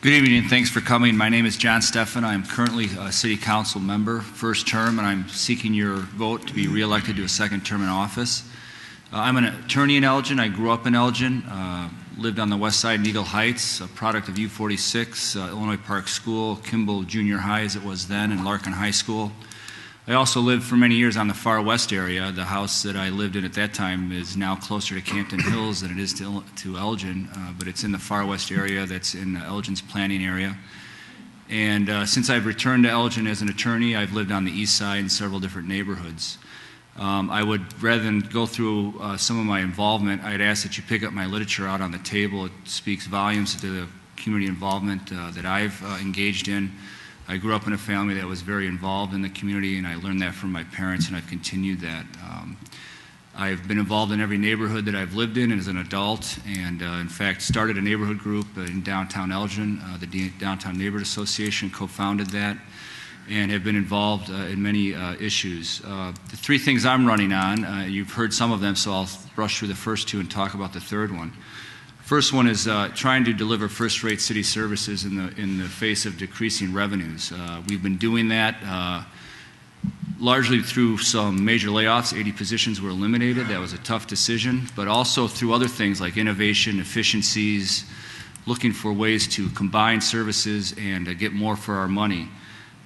Good evening and thanks for coming. My name is John Steffen. I am currently a City Council member, first term, and I'm seeking your vote to be reelected to a second term in office. I'm an attorney in Elgin. I grew up in Elgin, lived on the west side in Eagle Heights, a product of U46, Illinois Park School, Kimball Junior High as it was then, and Larkin High School. I also lived for many years on the far west area. The house that I lived in at that time is now closer to Campton Hills than it is to Elgin, but it's in the far west area that's in Elgin's planning area. And since I've returned to Elgin as an attorney, I've lived on the east side in several different neighborhoods. I would, rather than go through some of my involvement, I'd ask that you pick up my literature out on the table. It speaks volumes to the community involvement that I've engaged in. I grew up in a family that was very involved in the community, and I learned that from my parents, and I've continued that. I've been involved in every neighborhood that I've lived in as an adult, and in fact started a neighborhood group in downtown Elgin, the Downtown Neighborhood Association, co-founded that, and have been involved in many issues. The three things I'm running on, you've heard some of them, so I'll brush through the first two and talk about the third one. First one is trying to deliver first-rate city services in the face of decreasing revenues. We've been doing that largely through some major layoffs. 80 positions were eliminated. That was a tough decision, but also through other things like innovation, efficiencies, looking for ways to combine services and get more for our money.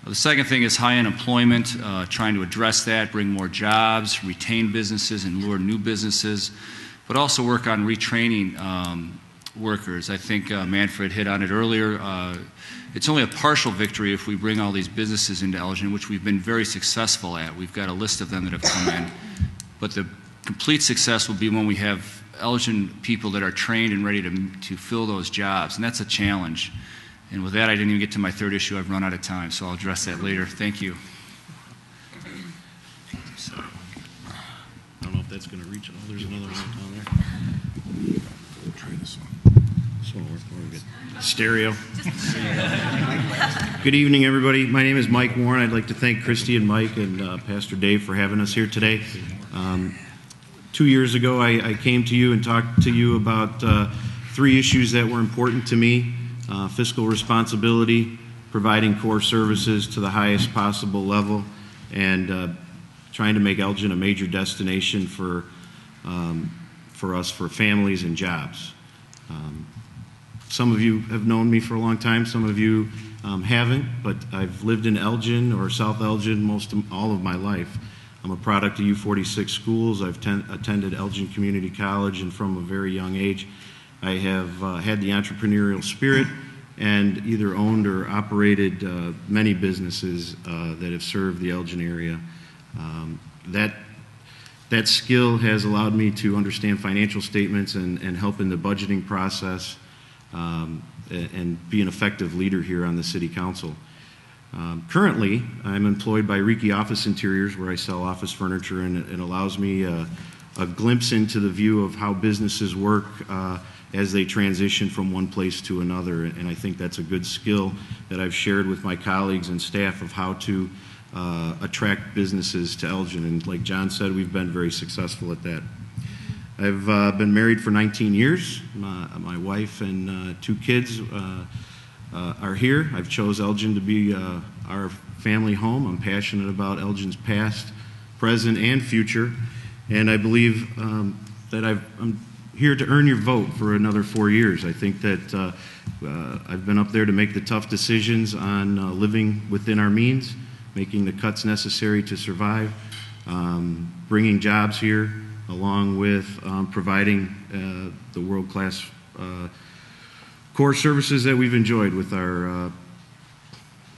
The second thing is high unemployment, trying to address that, bring more jobs, retain businesses, and lure new businesses, but also work on retraining workers. I think Manfred hit on it earlier. It's only a partial victory if we bring all these businesses into Elgin, which we've been very successful at. We've got a list of them that have come in. But the complete success will be when we have Elgin people that are trained and ready to fill those jobs, and that's a challenge. And with that, I didn't even get to my third issue. I've run out of time, so I'll address that later. Thank you. I don't know if that's going to reach. Oh, there's another one down there. Try this one. This one works very good. Stereo. Good evening, everybody. My name is Mike Warren. I'd like to thank Christy and Mike and Pastor Dave for having us here today. 2 years ago, I came to you and talked to you about three issues that were important to me. Fiscal responsibility, providing core services to the highest possible level, and trying to make Elgin a major destination for us, for families and jobs. Some of you have known me for a long time, some of you haven't, but I've lived in Elgin or South Elgin all of my life. I'm a product of U46 schools. I've attended Elgin Community College, and from a very young age, I have had the entrepreneurial spirit and either owned or operated many businesses that have served the Elgin area. That skill has allowed me to understand financial statements and help in the budgeting process and be an effective leader here on the City Council. Currently, I'm employed by Reiki Office Interiors, where I sell office furniture, and it allows me a glimpse into the view of how businesses work as they transition from one place to another. And I think that's a good skill that I've shared with my colleagues and staff of how to attract businesses to Elgin. And like John said, we've been very successful at that. I've been married for 19 years. My wife and 2 kids are here. I've chose Elgin to be our family home. I'm passionate about Elgin's past, present, and future. And I believe that I'm here to earn your vote for another 4 years. I think that I've been up there to make the tough decisions on living within our means, making the cuts necessary to survive, bringing jobs here, along with providing the world-class core services that we've enjoyed with our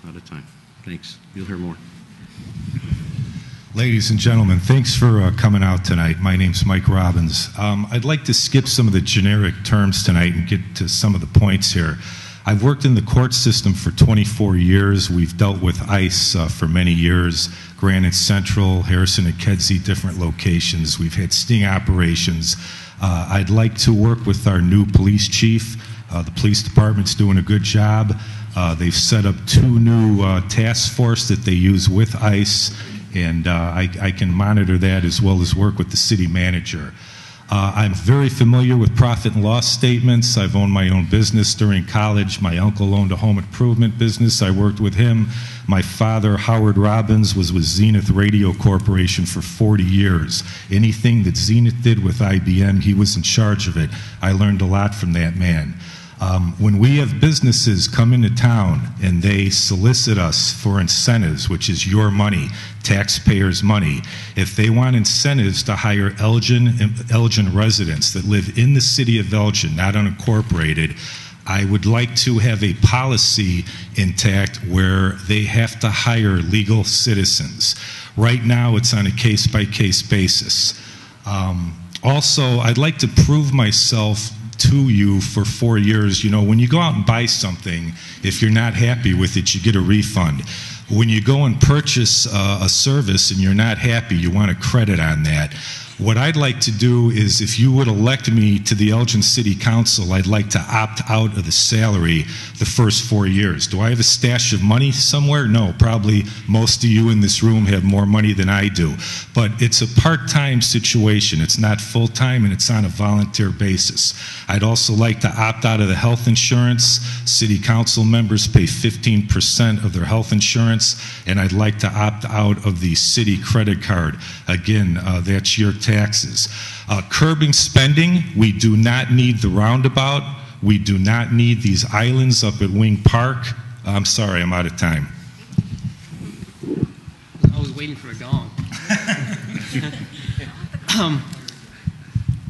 out of time. Thanks. You'll hear more. Ladies and gentlemen, thanks for coming out tonight. My name's Mike Robbins. I'd like to skip some of the generic terms tonight and get to some of the points here. I've worked in the court system for 24 years. We've dealt with ICE for many years, Granite Central, Harrison and Kedzie, different locations. We've had sting operations. I'd like to work with our new police chief. The police department's doing a good job. They've set up 2 new task force that they use with ICE, and I can monitor that as well as work with the city manager. I'm very familiar with profit and loss statements. I've owned my own business during college. My uncle owned a home improvement business. I worked with him. My father, Howard Robbins, was with Zenith Radio Corporation for 40 years. Anything that Zenith did with IBM, he was in charge of it. I learned a lot from that man. When we have businesses come into town and they solicit us for incentives, which is your money, taxpayers' money, if they want incentives to hire Elgin residents that live in the city of Elgin, not unincorporated, I would like to have a policy intact where they have to hire legal citizens. Right now, it's on a case-by-case basis. Also, I'd like to prove myself to you for 4 years. You know, when you go out and buy something, if you're not happy with it, you get a refund. When you go and purchase a service and you're not happy, you want a credit on that. What I'd like to do is, if you would elect me to the Elgin City Council, I'd like to opt out of the salary the first 4 years. Do I have a stash of money somewhere? No, probably most of you in this room have more money than I do. But it's a part-time situation. It's not full-time, and it's on a volunteer basis. I'd also like to opt out of the health insurance. City council members pay 15% of their health insurance, and I'd like to opt out of the city credit card. Again, that's your taxes. Curbing spending, we do not need the roundabout. We do not need these islands up at Wing Park. I'm sorry, I'm out of time. I was waiting for a gong.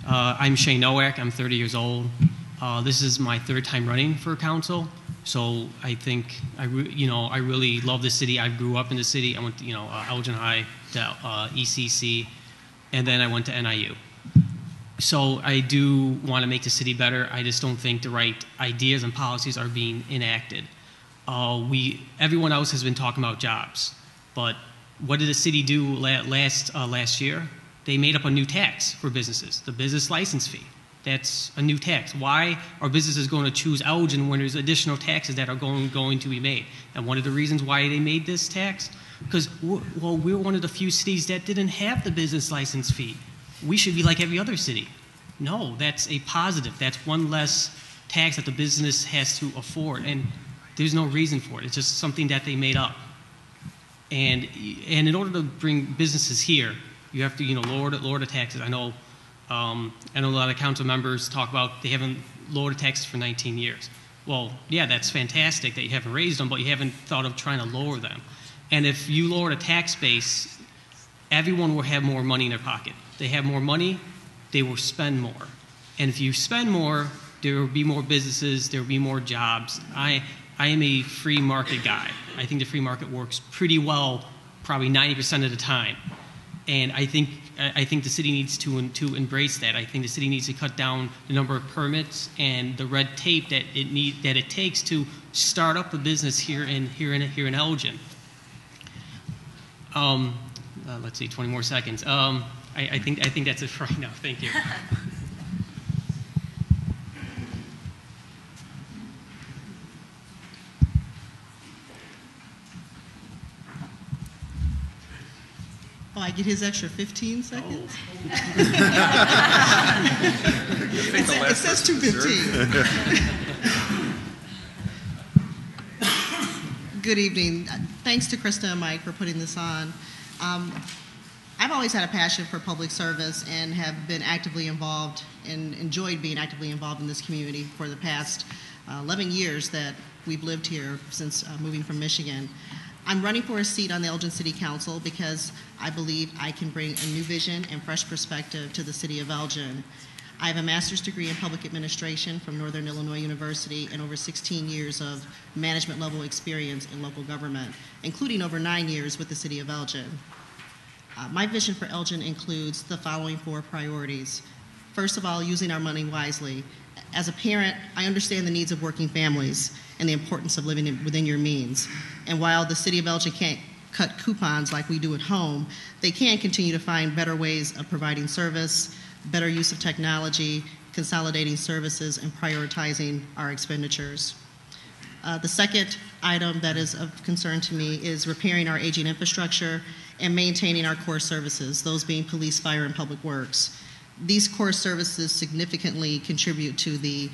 I'm Shane Nowak. I'm 30 years old. This is my third time running for council. So I think I really love the city. I grew up in the city. I went to Elgin High, to ECC, and then I went to NIU. So I do want to make the city better. I just don't think the right ideas and policies are being enacted. Everyone else has been talking about jobs, but what did the city do last year? They made up a new tax for businesses, the business license fee. That's a new tax. Why are businesses going to choose Elgin when there's additional taxes that are going to be made? And one of the reasons why they made this tax, because we're one of the few cities that didn't have the business license fee. We should be like every other city. No, that's a positive. That's one less tax that the business has to afford, and there's no reason for it. It's just something that they made up. And in order to bring businesses here, you have to lower the taxes. I know a lot of council members talk about they haven't lowered the taxes for 19 years. Well, yeah, that's fantastic that you haven't raised them, but you haven't thought of trying to lower them. And if you lower the tax base, everyone will have more money in their pocket. They have more money, they will spend more. And if you spend more, there will be more businesses, there will be more jobs. I am a free market guy. I think the free market works pretty well, probably 90% of the time. And I think the city needs to embrace that. I think the city needs to cut down the number of permits and the red tape that it takes to start up a business here in Elgin. Let's see, 20 more seconds. I think that's it for right now. Thank you. Oh, I get his extra 15 seconds? Oh. It says 2:15. Good evening. Thanks to Krista and Mike for putting this on. I've always had a passion for public service and have been actively involved and enjoyed being actively involved in this community for the past 11 years that we've lived here since moving from Michigan. I'm running for a seat on the Elgin City Council because I believe I can bring a new vision and fresh perspective to the city of Elgin. I have a master's degree in public administration from Northern Illinois University and over 16 years of management level experience in local government, including over 9 years with the city of Elgin. My vision for Elgin includes the following 4 priorities. First of all, using our money wisely. As a parent, I understand the needs of working families and the importance of living within your means. And while the city of Elgin can't cut coupons like we do at home, they can continue to find better ways of providing service, better use of technology, consolidating services, and prioritizing our expenditures. The second item that is of concern to me is repairing our aging infrastructure and maintaining our core services, those being police, fire, and public works. these core services significantly contribute to the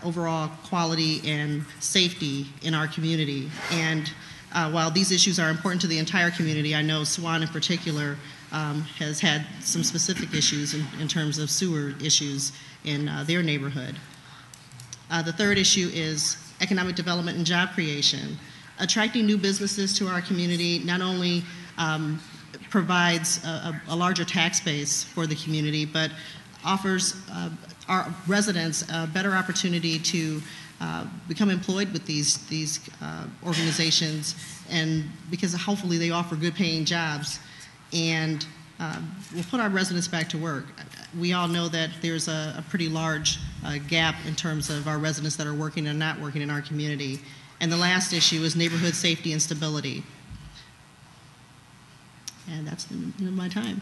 overall quality and safety in our community. And while these issues are important to the entire community, I know Swan in particular has had some specific issues in terms of sewer issues in their neighborhood. The third issue is economic development and job creation. Attracting new businesses to our community not only provides a larger tax base for the community, but offers our residents a better opportunity to become employed with these organizations, and because hopefully they offer good paying jobs, and will put our residents back to work. We all know that there's a pretty large gap in terms of our residents that are working and not working in our community. And the last issue is neighborhood safety and stability. And that's the end of my time.